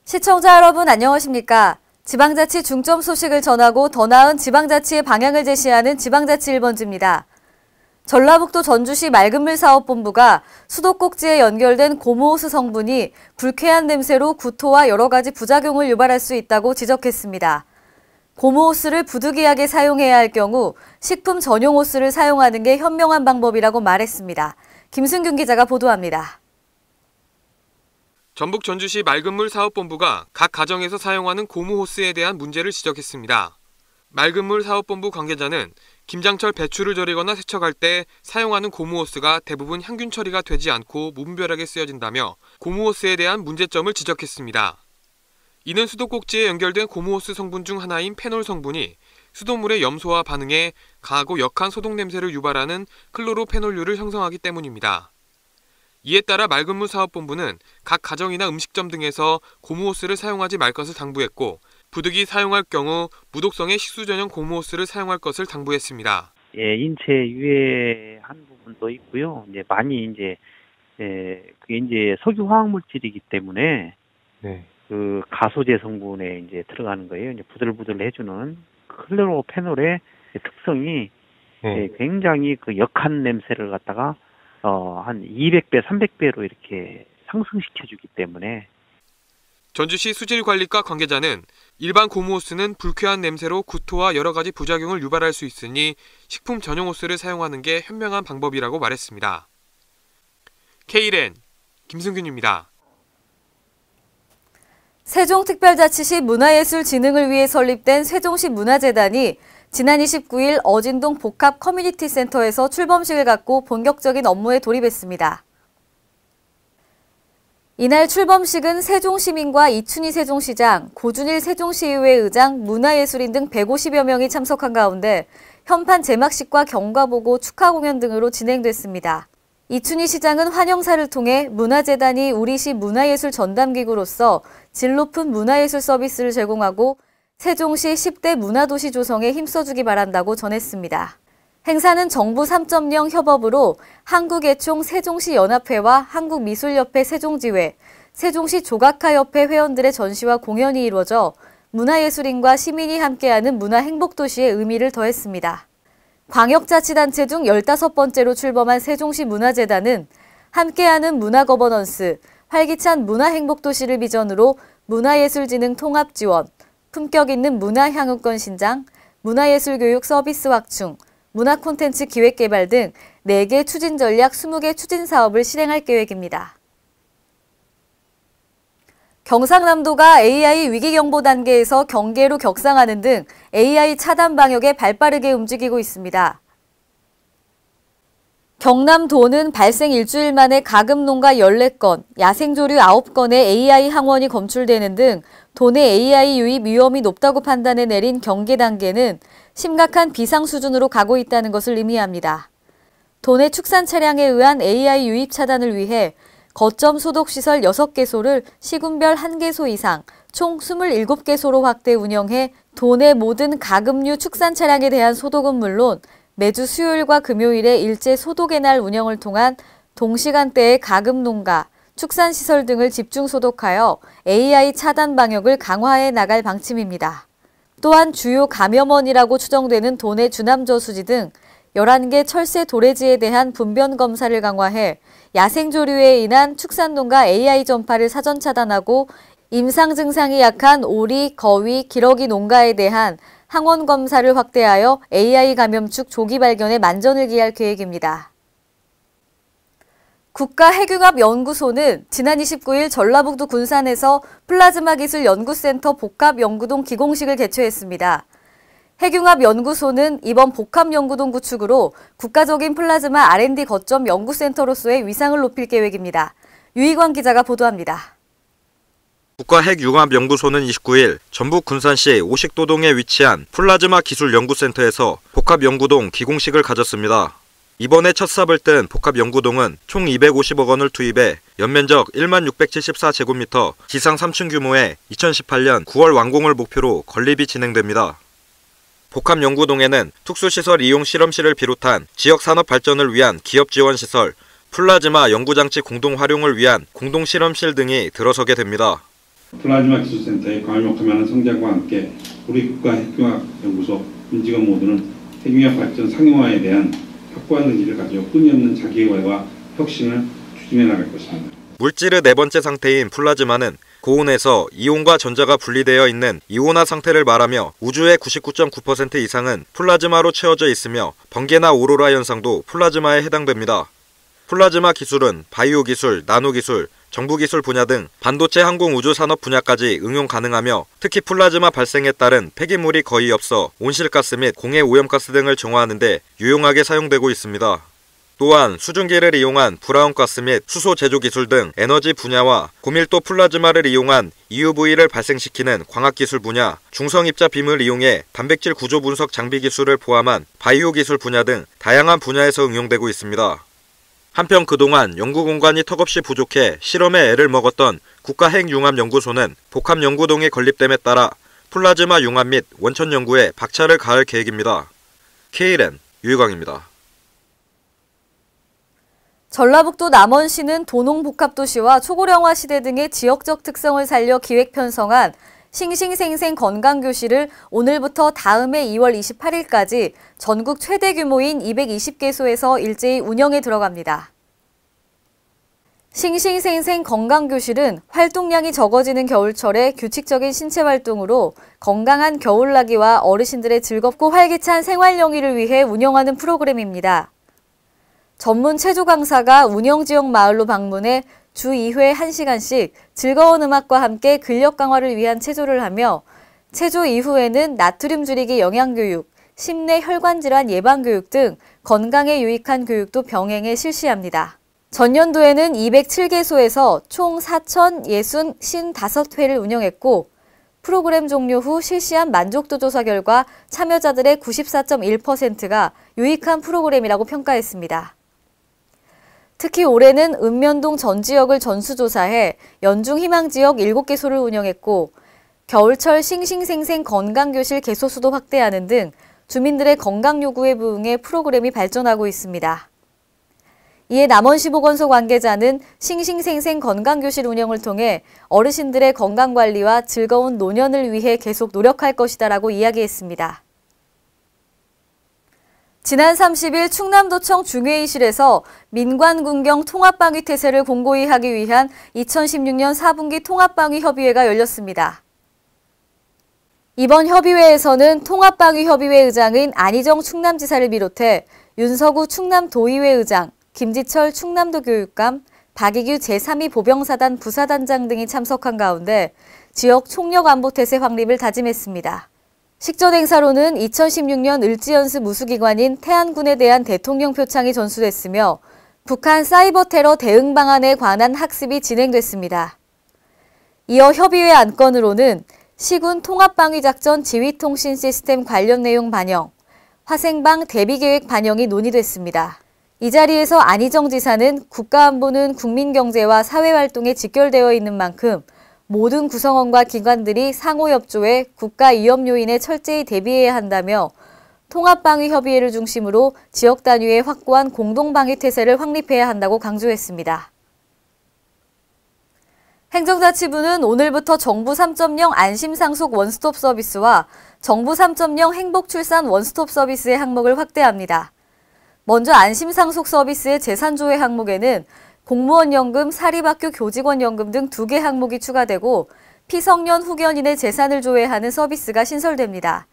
시청자 여러분 안녕하십니까? 지방자치 중점 소식을 전하고 더 나은 지방자치의 방향을 제시하는 지방자치 1번지입니다. 전라북도 전주시 맑은물 사업본부가 수도꼭지에 연결된 고무호스 성분이 불쾌한 냄새로 구토와 여러 가지 부작용을 유발할 수 있다고 지적했습니다. 고무호스를 부득이하게 사용해야 할 경우 식품 전용 호스를 사용하는 게 현명한 방법이라고 말했습니다. 김승균 기자가 보도합니다. 전북 전주시 맑은물 사업본부가 각 가정에서 사용하는 고무호스에 대한 문제를 지적했습니다. 맑은물 사업본부 관계자는 김장철 배추를 절이거나 세척할 때 사용하는 고무호스가 대부분 향균 처리가 되지 않고 무분별하게 쓰여진다며 고무호스에 대한 문제점을 지적했습니다. 이는 수도꼭지에 연결된 고무호스 성분 중 하나인 페놀 성분이 수돗물의 염소와 반응해 강하고 역한 소독 냄새를 유발하는 클로로페놀류를 형성하기 때문입니다. 이에 따라 맑은물 사업본부는 각 가정이나 음식점 등에서 고무호스를 사용하지 말 것을 당부했고 부득이 사용할 경우 무독성의 식수 전용 고무호스를 사용할 것을 당부했습니다. 인체 유해한 부분도 있고요. 많이 그게 석유 화학 물질이기 때문에 그 가소제 성분에 들어가는 거예요. 부들부들 해주는 클로로페놀의 특성이 굉장히 그 역한 냄새를 갖다가 한 200배, 300배로 이렇게 상승시켜주기 때문에. 전주시 수질관리과 관계자는 일반 고무호스는 불쾌한 냄새로 구토와 여러 가지 부작용을 유발할 수 있으니 식품 전용 호스를 사용하는 게 현명한 방법이라고 말했습니다. K랜 김승균입니다. 세종특별자치시 문화예술 진흥을 위해 설립된 세종시 문화재단이 지난 29일 어진동 복합 커뮤니티 센터에서 출범식을 갖고 본격적인 업무에 돌입했습니다. 이날 출범식은 세종시민과 이춘희 세종시장, 고준일 세종시의회 의장, 문화예술인 등 150여 명이 참석한 가운데 현판 제막식과 경과보고 축하 공연 등으로 진행됐습니다. 이춘희 시장은 환영사를 통해 문화재단이 우리시 문화예술 전담기구로서 질 높은 문화예술 서비스를 제공하고 세종시 10대 문화도시 조성에 힘써주기 바란다고 전했습니다. 행사는 정부 3.0 협업으로 한국애총 세종시 연합회와 한국미술협회 세종지회, 세종시 조각가협회 회원들의 전시와 공연이 이루어져 문화예술인과 시민이 함께하는 문화행복도시의 의미를 더했습니다. 광역자치단체 중 15번째로 출범한 세종시 문화재단은 함께하는 문화거버넌스, 활기찬 문화행복도시를 비전으로 문화예술진흥 통합지원, 품격 있는 문화향유권 신장, 문화예술교육 서비스 확충, 문화콘텐츠 기획개발 등 4개 추진 전략 20개 추진 사업을 실행할 계획입니다. 경상남도가 AI 위기경보 단계에서 경계로 격상하는 등 AI 차단 방역에 발빠르게 움직이고 있습니다. 경남도는 발생 일주일 만에 가금농가 14건, 야생조류 9건의 AI 항원이 검출되는 등 도내 AI 유입 위험이 높다고 판단해 내린 경계 단계는 심각한 비상 수준으로 가고 있다는 것을 의미합니다. 도내 축산 차량에 의한 AI 유입 차단을 위해 거점 소독시설 6개소를 시군별 1개소 이상, 총 27개소로 확대 운영해 도내 모든 가금류 축산 차량에 대한 소독은 물론 매주 수요일과 금요일에 일제 소독의 날 운영을 통한 동시간대의 가금농가, 축산시설 등을 집중 소독하여 AI 차단 방역을 강화해 나갈 방침입니다. 또한 주요 감염원이라고 추정되는 도내 주남저수지 등 11개 철새 도래지에 대한 분변 검사를 강화해 야생조류에 인한 축산농가 AI 전파를 사전 차단하고 임상 증상이 약한 오리, 거위, 기러기 농가에 대한 항원 검사를 확대하여 AI 감염축 조기 발견에 만전을 기할 계획입니다. 국가핵융합연구소는 지난 29일 전라북도 군산에서 플라즈마 기술 연구센터 복합연구동 기공식을 개최했습니다. 핵융합연구소는 이번 복합연구동 구축으로 국가적인 플라즈마 R&D 거점 연구센터로서의 위상을 높일 계획입니다. 유희광 기자가 보도합니다. 국가핵융합연구소는 29일 전북 군산시 오식도동에 위치한 플라즈마 기술연구센터에서 복합연구동 기공식을 가졌습니다. 이번에 첫 삽을 뜬 복합연구동은 총 250억 원을 투입해 연면적 1674제곱미터 지상 3층 규모의 2018년 9월 완공을 목표로 건립이 진행됩니다. 복합연구동에는 특수시설 이용 실험실을 비롯한 지역 산업 발전을 위한 기업 지원 시설, 플라즈마 연구장치 공동 활용을 위한 공동 실험실 등이 들어서게 됩니다. 플라즈마 기술센터의 과밀목화하는 성장과 함께 우리 국가핵융합연구소 민직원 모두는 핵융합 발전 상용화에 대한 확고한 의지를 가지고 끊임없는 자기개발과 혁신을 추진해 나갈 것입니다. 물질의 네 번째 상태인 플라즈마는 고온에서 이온과 전자가 분리되어 있는 이온화 상태를 말하며 우주의 99.9% 이상은 플라즈마로 채워져 있으며 번개나 오로라 현상도 플라즈마에 해당됩니다. 플라즈마 기술은 바이오 기술, 나노 기술, 정부 기술 분야 등 반도체 항공 우주 산업 분야까지 응용 가능하며 특히 플라즈마 발생에 따른 폐기물이 거의 없어 온실가스 및 공해 오염가스 등을 정화하는 데 유용하게 사용되고 있습니다. 또한 수증기를 이용한 브라운가스 및 수소 제조 기술 등 에너지 분야와 고밀도 플라즈마를 이용한 EUV를 발생시키는 광학기술 분야, 중성입자 빔을 이용해 단백질 구조 분석 장비 기술을 포함한 바이오 기술 분야 등 다양한 분야에서 응용되고 있습니다. 한편 그동안 연구 공간이 턱없이 부족해 실험에 애를 먹었던 국가핵융합연구소는 복합연구동의 건립됨에 따라 플라즈마 융합 및 원천 연구에 박차를 가할 계획입니다. KLN 유희광입니다. 전라북도 남원시는 도농복합도시와 초고령화 시대 등의 지역적 특성을 살려 기획 편성한 싱싱생생 건강교실을 오늘부터 다음해 2월 28일까지 전국 최대 규모인 220개소에서 일제히 운영에 들어갑니다. 싱싱생생 건강교실은 활동량이 적어지는 겨울철에 규칙적인 신체 활동으로 건강한 겨울나기와 어르신들의 즐겁고 활기찬 생활영위를 위해 운영하는 프로그램입니다. 전문 체조 강사가 운영지역 마을로 방문해 주 2회 1시간씩 즐거운 음악과 함께 근력 강화를 위한 체조를 하며 체조 이후에는 나트륨 줄이기 영양교육, 심내 혈관질환 예방교육 등 건강에 유익한 교육도 병행해 실시합니다. 전년도에는 207개소에서 총 4,065회를 운영했고 프로그램 종료 후 실시한 만족도 조사 결과 참여자들의 94.1%가 유익한 프로그램이라고 평가했습니다. 특히 올해는 읍면동 전 지역을 전수조사해 연중 희망지역 7개소를 운영했고 겨울철 싱싱생생 건강교실 개소수도 확대하는 등 주민들의 건강 요구에 부응해 프로그램이 발전하고 있습니다. 이에 남원시보건소 관계자는 싱싱생생 건강교실 운영을 통해 어르신들의 건강관리와 즐거운 노년을 위해 계속 노력할 것이다라고 이야기했습니다. 지난 30일 충남도청 중회의실에서 민관군경 통합방위 태세를 공고히 하기 위한 2016년 4분기 통합방위 협의회가 열렸습니다. 이번 협의회에서는 통합방위협의회 의장인 안희정 충남지사를 비롯해 윤석우 충남도의회 의장, 김지철 충남도 교육감, 박이규 제3위 보병사단 부사단장 등이 참석한 가운데 지역 총력안보태세 확립을 다짐했습니다. 식전 행사로는 2016년 을지연습 무수기관인 태안군에 대한 대통령 표창이 전수됐으며 북한 사이버 테러 대응 방안에 관한 학습이 진행됐습니다. 이어 협의회 안건으로는 시군 통합방위작전 지휘통신 시스템 관련 내용 반영, 화생방 대비계획 반영이 논의됐습니다. 이 자리에서 안희정 지사는 국가안보는 국민경제와 사회활동에 직결되어 있는 만큼 모든 구성원과 기관들이 상호협조해 국가 위험 요인에 철저히 대비해야 한다며 통합방위협의회를 중심으로 지역 단위의 확고한 공동방위 태세를 확립해야 한다고 강조했습니다. 행정자치부는 오늘부터 정부 3.0 안심상속 원스톱 서비스와 정부 3.0 행복출산 원스톱 서비스의 항목을 확대합니다. 먼저 안심상속 서비스의 재산조회 항목에는 공무원연금, 사립학교 교직원연금 등 2개 항목이 추가되고 피성년 후견인의 재산을 조회하는 서비스가 신설됩니다.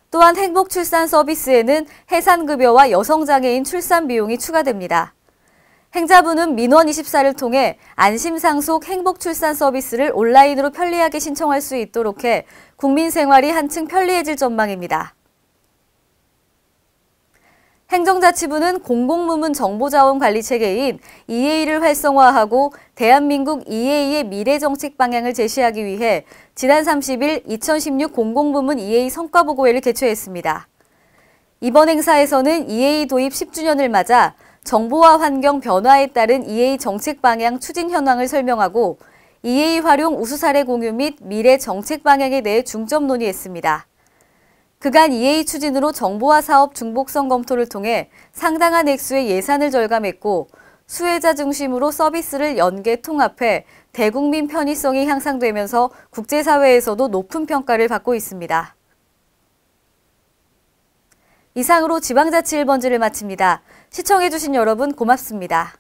또한 행복출산 서비스에는 해산급여와 여성장애인 출산 비용이 추가됩니다. 행자부는 민원24를 통해 안심상속 행복출산 서비스를 온라인으로 편리하게 신청할 수 있도록 해 국민 생활이 한층 편리해질 전망입니다. 행정자치부는 공공부문 정보자원관리체계인 EA를 활성화하고 대한민국 EA의 미래정책 방향을 제시하기 위해 지난 30일 2016 공공부문 EA 성과보고회를 개최했습니다. 이번 행사에서는 EA 도입 10주년을 맞아 정보화 환경 변화에 따른 EA 정책 방향 추진 현황을 설명하고 EA 활용 우수 사례 공유 및 미래 정책 방향에 대해 중점 논의했습니다. 그간 EA 추진으로 정보화 사업 중복성 검토를 통해 상당한 액수의 예산을 절감했고 수혜자 중심으로 서비스를 연계 통합해 대국민 편의성이 향상되면서 국제사회에서도 높은 평가를 받고 있습니다. 이상으로 지방자치 1번지를 마칩니다. 시청해주신 여러분 고맙습니다.